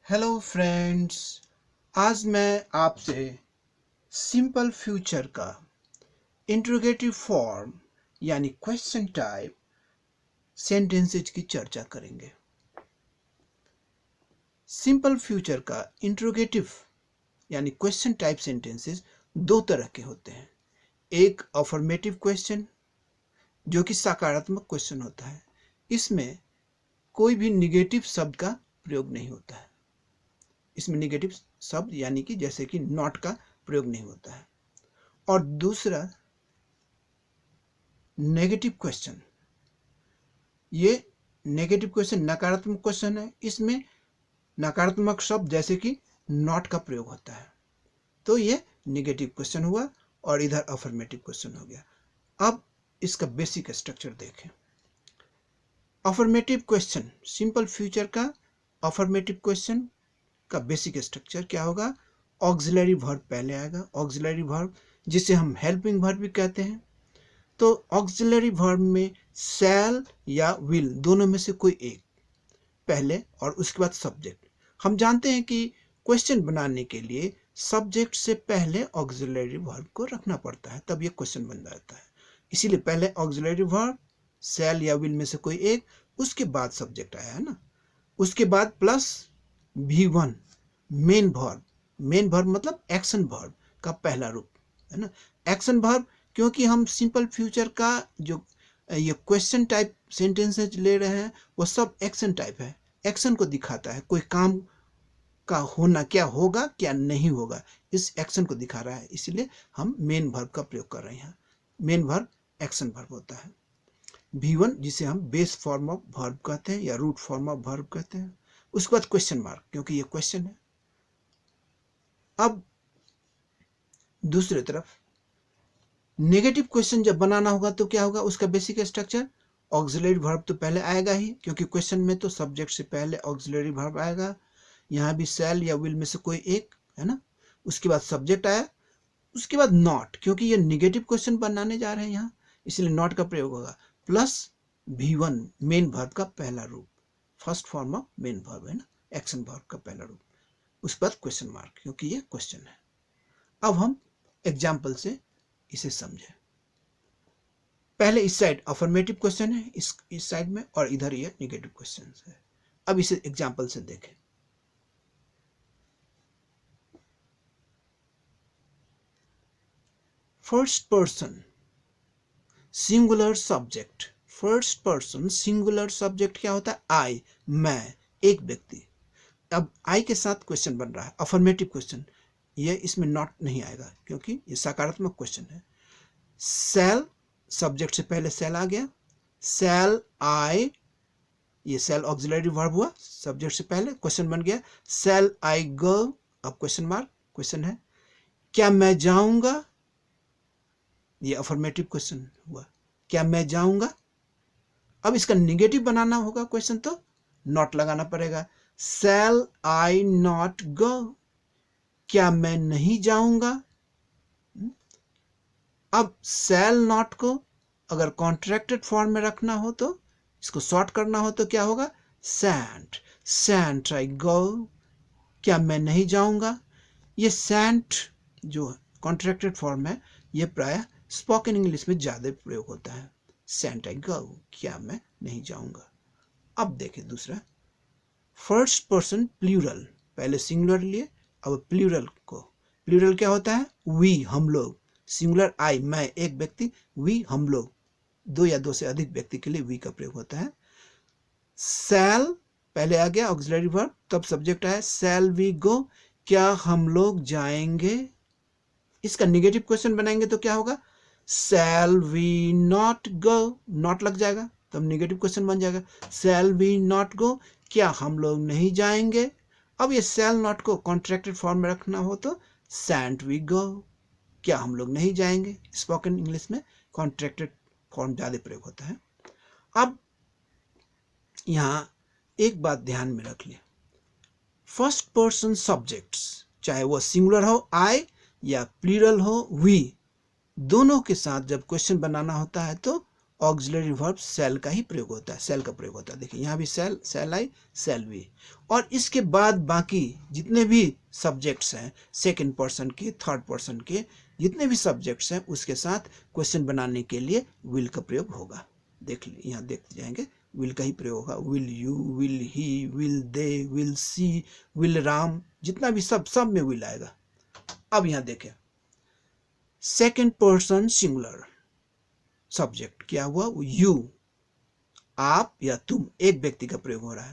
Hello friends, आज मैं आपसे सिंपल फ्यूचर का इंट्रोगेटिव फॉर्म यानी क्वेश्चन टाइप सेंटेंसेज की चर्चा करेंगे। सिंपल फ्यूचर का इंट्रोगेटिव यानी क्वेश्चन टाइप सेंटेंसेस दो तरह के होते हैं। एक अफर्मेटिव क्वेश्चन जो कि सकारात्मक क्वेश्चन होता है, इसमें कोई भी निगेटिव शब्द का प्रयोग नहीं होता है। इसमें निगेटिव शब्द यानी कि जैसे कि नॉट का प्रयोग नहीं होता है। और दूसरा नेगेटिव क्वेश्चन, ये नेगेटिव क्वेश्चन नकारात्मक क्वेश्चन है। इसमें नकारात्मक शब्द जैसे कि नॉट का प्रयोग होता है। तो ये नेगेटिव क्वेश्चन हुआ और इधर अफर्मेटिव क्वेश्चन हो गया। अब इसका बेसिक स्ट्रक्चर देखें। अफर्मेटिव क्वेश्चन, सिंपल फ्यूचर का अफर्मेटिव क्वेश्चन का बेसिक स्ट्रक्चर क्या होगा? ऑक्सिलरी वर्ब पहले आएगा। ऑक्सिलरी वर्ब जिसे हम हेल्पिंग वर्ब भी कहते हैं। तो ऑक्सिलरी वर्ब में शैल या विल दोनों में से कोई एक पहले और उसके बाद सब्जेक्ट। हम जानते हैं कि क्वेश्चन बनाने के लिए सब्जेक्ट से पहले ऑक्सिलरी वर्ब को रखना पड़ता है, तब ये क्वेश्चन बन जाता है। इसीलिए पहले ऑक्सिलरी वर्ब, शैल या विल में से कोई एक, उसके बाद सब्जेक्ट आया है ना। उसके बाद plus V1 main verb. Main verb मतलब एक्शन वर्ब का पहला रूप है ना। एक्शन वर्ब, क्योंकि हम सिंपल फ्यूचर का जो ये क्वेश्चन टाइप सेंटेंसेज ले रहे हैं वो सब एक्शन टाइप है। एक्शन को दिखाता है, कोई काम का होना, क्या होगा क्या नहीं होगा, इस एक्शन को दिखा रहा है। इसलिए हम मेन वर्ब का प्रयोग कर रहे हैं। मेन वर्ब एक्शन वर्ब होता है। V1 जिसे हम बेस फॉर्म ऑफ वर्ब कहते हैं या रूट फॉर्म ऑफ वर्ब कहते हैं। उसके बाद क्वेश्चन मार्क, क्योंकि ये क्वेश्चन है। अब दूसरी तरफ नेगेटिव क्वेश्चन जब बनाना होगा तो क्या होगा? उसका बेसिक स्ट्रक्चर, ऑक्सिलरी वर्ब तो पहले आएगा ही, क्योंकि क्वेश्चन में तो सब्जेक्ट से पहले ऑक्सिलरी वर्ब आएगा। यहाँ भी शैल या विल में से कोई एक है ना। उसके बाद सब्जेक्ट आया। उसके बाद नॉट, क्योंकि ये निगेटिव क्वेश्चन बनाने जा रहे हैं यहाँ, इसलिए नॉट का प्रयोग होगा। प्लस V1 मेन वर्ब का पहला रूप, first form of main verb है ना, एक्शन वर्ब का पहला रूप। उसके बाद क्वेश्चन मार्क, क्योंकि ये क्वेश्चन है। अब हम एग्जाम्पल से इसे समझें। पहले इस साइड अफर्मेटिव क्वेश्चन है, इस साइड में, और इधर ये नेगेटिव क्वेश्चन है। अब इसे एग्जाम्पल से देखें। First person singular subject. First person singular subject क्या होता है? आई, मैं, एक व्यक्ति। अब आई के साथ क्वेश्चन बन रहा है, अफर्मेटिव क्वेश्चन। ये इसमें नॉट नहीं आएगा क्योंकि ये सकारात्मक क्वेश्चन है। शैल, सब्जेक्ट से पहले शैल आ गया। शैल आई, ये शैल ऑक्सिलरी वर्ब हुआ, सब्जेक्ट से पहले क्वेश्चन बन गया। शैल आई गो, अब क्वेश्चन मार्क, क्वेश्चन है। क्या मैं जाऊंगा, ये अफर्मेटिव क्वेश्चन हुआ, क्या मैं जाऊंगा। अब इसका निगेटिव बनाना होगा क्वेश्चन, तो नॉट लगाना पड़ेगा। शैल आई नॉट गो, क्या मैं नहीं जाऊंगा। अब शैल नॉट को अगर कॉन्ट्रैक्टेड फॉर्म में रखना हो तो, इसको शॉर्ट करना हो तो क्या होगा? सैंट, सैंट आई गो, क्या मैं नहीं जाऊंगा। ये सैंट जो कॉन्ट्रैक्टेड फॉर्म है, ये प्रायः स्पोकन इंग्लिश में ज्यादा प्रयोग होता है। सैंट आई गो, क्या मैं नहीं जाऊंगा। अब देखें दूसरा, फर्स्ट पर्सन प्लूरल, पहले सिंगुलर लिए, अब प्लूरल को। प्लूरल क्या होता है? वी, हम लोग। सिंगुलर आई, मैं, एक व्यक्ति। वी, हम लोग, दो या दो से अधिक व्यक्ति के लिए वी का प्रयोग होता है। शैल पहले आ गया ऑक्सिलरी वर्ब, तब सब्जेक्ट आया। शैल वी गो, क्या हम लोग जाएंगे। इसका निगेटिव क्वेश्चन बनाएंगे तो क्या होगा? Shall we not go, not लग जाएगा, तब निगेटिव क्वेश्चन बन जाएगा। शैल वी नॉट गो, क्या हम लोग नहीं जाएंगे। अब ये शैल नॉट को कॉन्ट्रैक्टेड फॉर्म में रखना हो तो शैंट वी गो, क्या हम लोग नहीं जाएंगे। स्पोकन इंग्लिश में कॉन्ट्रैक्टेड फॉर्म ज्यादा प्रयोग होता है। अब यहां एक बात ध्यान में रख लिया, फर्स्ट पर्सन सब्जेक्ट्स, चाहे वो सिंगुलर हो आई या प्लूरल हो वी, दोनों के साथ जब क्वेश्चन बनाना होता है तो ऑक्सिलरी वर्ब सेल का ही प्रयोग होता है, सेल का प्रयोग होता है। देखिए यहाँ भी सेल, सेल आई, सेल भी। और इसके बाद बाकी जितने भी सब्जेक्ट्स हैं, सेकंड पर्सन के, थर्ड पर्सन के जितने भी सब्जेक्ट्स हैं, उसके साथ क्वेश्चन बनाने के लिए विल का प्रयोग होगा। देख यहाँ देखते जाएंगे, विल का ही प्रयोग होगा। Will you, will he, will they, will see, will Ram, जितना भी सब में विल आएगा। अब यहाँ देखें, सेकंड पर्सन सिंगुलर सब्जेक्ट क्या हुआ, यू, आप या तुम, एक व्यक्ति का प्रयोग हो रहा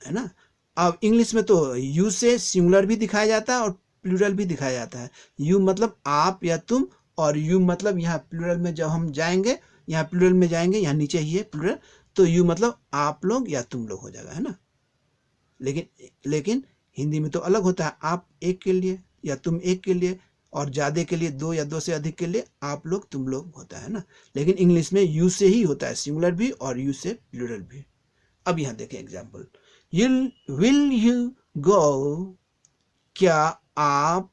है ना। अब इंग्लिश में तो यू से सिंगुलर भी दिखाया जाता है और प्लूरल भी दिखाया जाता है। यू मतलब आप या तुम, और यू मतलब यहाँ प्लूरल में जब हम जाएंगे, यहाँ प्लूरल में जाएंगे, यहाँ नीचे ही है प्लूरल, तो यू मतलब आप लोग या तुम लोग हो जाएगा, है ना। लेकिन हिंदी में तो अलग होता है, आप एक के लिए या तुम एक के लिए, और ज्यादा के लिए दो या दो से अधिक के लिए आप लोग तुम लोग होता है ना। लेकिन इंग्लिश में यू से ही होता है सिंगुलर भी और यू से प्लूरल भी। अब यहाँ देखें एग्जाम्पल, विल यू गो, क्या आप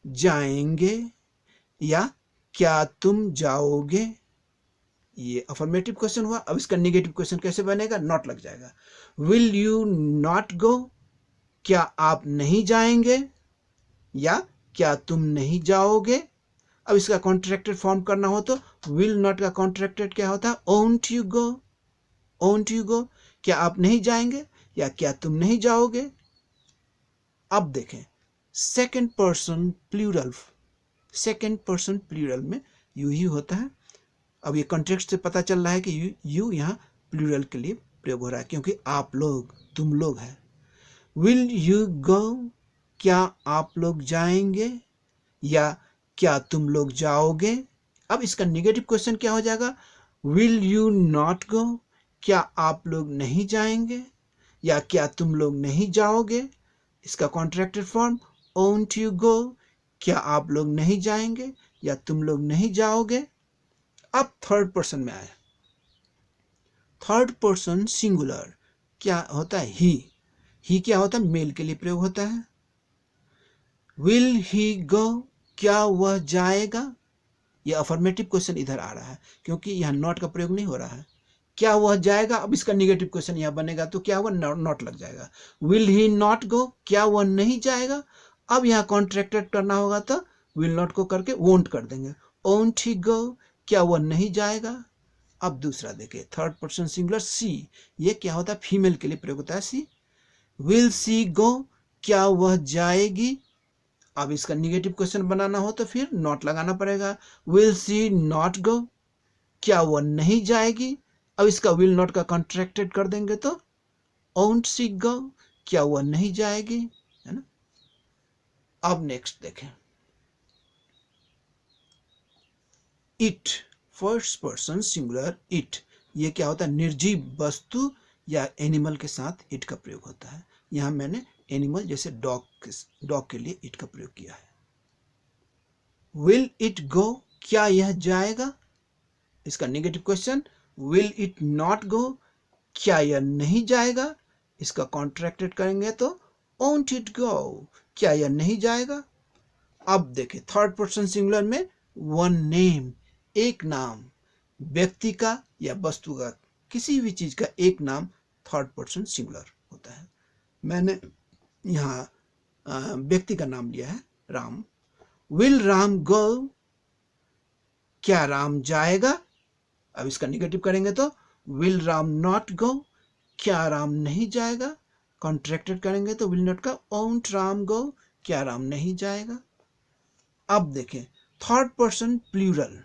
जाएंगे, या क्या तुम जाओगे। ये अफर्मेटिव क्वेश्चन हुआ। अब इसका नेगेटिव क्वेश्चन कैसे बनेगा, नॉट लग जाएगा। विल यू नॉट गो, क्या आप नहीं जाएंगे, या क्या तुम नहीं जाओगे। अब इसका कॉन्ट्रैक्टेड फॉर्म करना हो तो विल नॉट का कॉन्ट्रैक्टेड क्या होता है, ओंट यू गो, ओंट यू गो, क्या आप नहीं जाएंगे या क्या तुम नहीं जाओगे। अब देखें second person plural, second person plural में यू ही होता है। अब ये कॉन्टेक्स्ट से पता चल रहा है कि यू यहाँ प्लूरल के लिए प्रयोग हो रहा है, क्योंकि आप लोग, तुम लोग है। विल यू गो, क्या आप लोग जाएंगे, या क्या तुम लोग जाओगे। अब इसका नेगेटिव क्वेश्चन क्या हो जाएगा, विल यू नॉट गो, क्या आप लोग नहीं जाएंगे, या क्या तुम लोग नहीं जाओगे। इसका कॉन्ट्रैक्टेड फॉर्म ओंट यू गो, क्या आप लोग नहीं जाएंगे या तुम लोग नहीं जाओगे। अब थर्ड पर्सन में आए, थर्ड पर्सन सिंगुलर क्या होता है, ही क्या होता है, मेल के लिए प्रयोग होता है। विल ही गो, क्या वह जाएगा। यह अफर्मेटिव क्वेश्चन इधर आ रहा है क्योंकि यहाँ नॉट का प्रयोग नहीं हो रहा है। क्या वह जाएगा, अब इसका नेगेटिव क्वेश्चन यहाँ बनेगा तो क्या हुआ, नॉट लग जाएगा। विल ही नॉट गो, क्या वह नहीं जाएगा। अब यहाँ कॉन्ट्रैक्टेड करना होगा तो विल नॉट को करके वोंट कर देंगे, ओंट ही गो, क्या वह नहीं जाएगा। अब दूसरा देखिए, थर्ड पर्सन सिंगुलर सी, ये क्या होता है, फीमेल के लिए प्रयोग होता है सी। विल सी गो, क्या वह जाएगी। अब इसका निगेटिव क्वेश्चन बनाना हो तो फिर नॉट लगाना पड़ेगा। विल सी नॉट गो, क्या वह नहीं जाएगी। अब इसका विल नॉट का कॉन्ट्रैक्टेड कर देंगे तो ओंट सी गो, क्या वह नहीं जाएगी, है ना। अब नेक्स्ट देखें, it, first person singular it, ये क्या होता है, निर्जीव वस्तु या एनिमल के साथ इट का प्रयोग होता है। यहां मैंने एनिमल जैसे डॉग के लिए इट का प्रयोग किया है। विल इट गो, क्या यह जाएगा। इसका negative question, will it not go, क्या यह नहीं जाएगा। इसका कॉन्ट्रैक्टेड करेंगे तो ओंट इट गो, क्या यह नहीं जाएगा। अब देखें थर्ड पर्सन सिंगुलर में वन नेम, एक नाम, व्यक्ति का या वस्तु का, किसी भी चीज का एक नाम थर्ड पर्सन सिंगुलर होता है। मैंने यहाँ व्यक्ति का नाम लिया है राम। विल राम गो, क्या राम जाएगा। अब इसका निगेटिव करेंगे तो विल राम नॉट गो, क्या राम नहीं जाएगा। कॉन्ट्रैक्टेड करेंगे तो विल नॉट का ओंट राम गो, क्या राम नहीं जाएगा। अब देखें third person plural,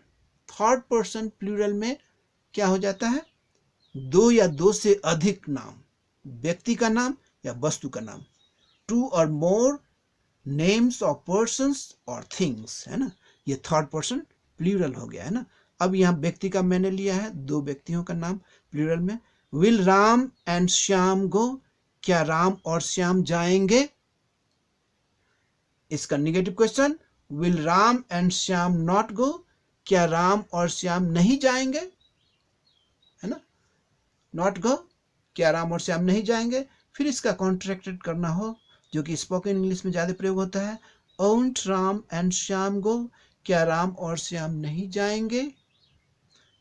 third person plural में क्या हो जाता है, दो या दो से अधिक नाम, व्यक्ति का नाम या वस्तु का नाम, टू और मोर नेम्स ऑफ पर्सन्स और थिंग्स, है ना। ये थर्ड पर्सन प्लूरल हो गया है ना। अब यहाँ व्यक्ति का मैंने लिया है, दो व्यक्तियों का नाम प्लूरल में। विल राम एंड श्याम गो, क्या राम और श्याम जाएंगे। इसका negative question, will Ram and Shyam not go, क्या राम और श्याम नहीं जाएंगे, है ना। नॉट गो, क्या राम और श्याम नहीं जाएंगे। फिर इसका कॉन्ट्रैक्टेड करना हो, जो कि स्पोकन इंग्लिश में ज्यादा प्रयोग होता है, ओंट राम एंड श्याम गो, क्या राम और श्याम नहीं जाएंगे।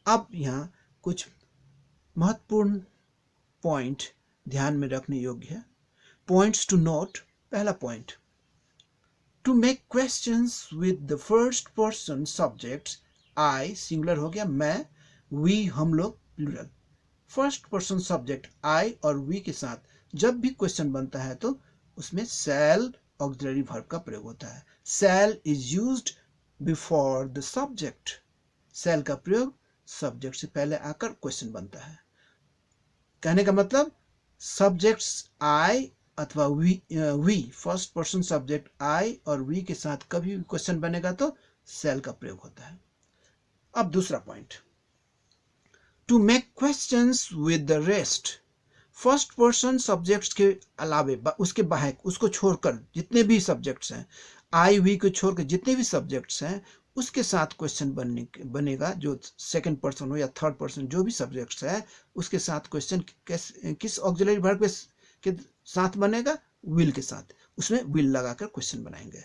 अब यहाँ कुछ महत्वपूर्ण पॉइंट ध्यान में रखने योग्य है। Points to note. पहला point, to make questions with the first person subjects, I singular हो गया, मैं, वी हम लोग plural. First person subject I और वी के साथ जब भी क्वेश्चन बनता है तो उसमें शैल ऑक्सिलरी वर्ब का प्रयोग होता है। Shall is used before the subject. Shall का प्रयोग सब्जेक्ट से पहले आकर क्वेश्चन बनता है। कहने का मतलब सब्जेक्ट्स आई अथवा we first person subject I और वी के साथ कभी भी क्वेश्चन बनेगा तो शैल का प्रयोग होता है। अब दूसरा point, to make questions with the rest. First person subjects के अलावे उसके बाहर उसको छोड़कर जितने भी सब्जेक्ट्स हैं, आई वी को छोड़कर जितने भी सब्जेक्ट्स हैं उसके साथ क्वेश्चन बनेगा, जो सेकंड पर्सन हो या थर्ड पर्सन जो भी सब्जेक्ट्स है उसके साथ क्वेश्चन किस ऑक्सिलरी वर्ब के साथ बनेगा, विल के साथ। उसमें विल लगाकर क्वेश्चन बनाएंगे।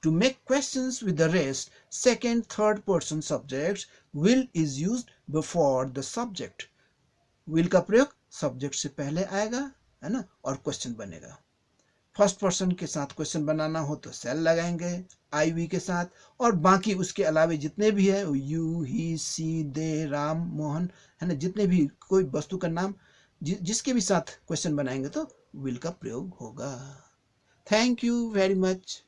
To make questions with the rest, second, third person subjects, will is used before the subject. Will का प्रयोग सब्जेक्ट से पहले आएगा, है ना, और क्वेश्चन बनेगा। फर्स्ट पर्सन के साथ क्वेश्चन बनाना हो तो सेल लगाएंगे आई वी के साथ, और बाकी उसके अलावे जितने भी है यू, ही, सी, दे, राम, मोहन, है ना, जितने भी कोई वस्तु का नाम जिसके भी साथ क्वेश्चन बनाएंगे तो विल का प्रयोग होगा। Thank you very much.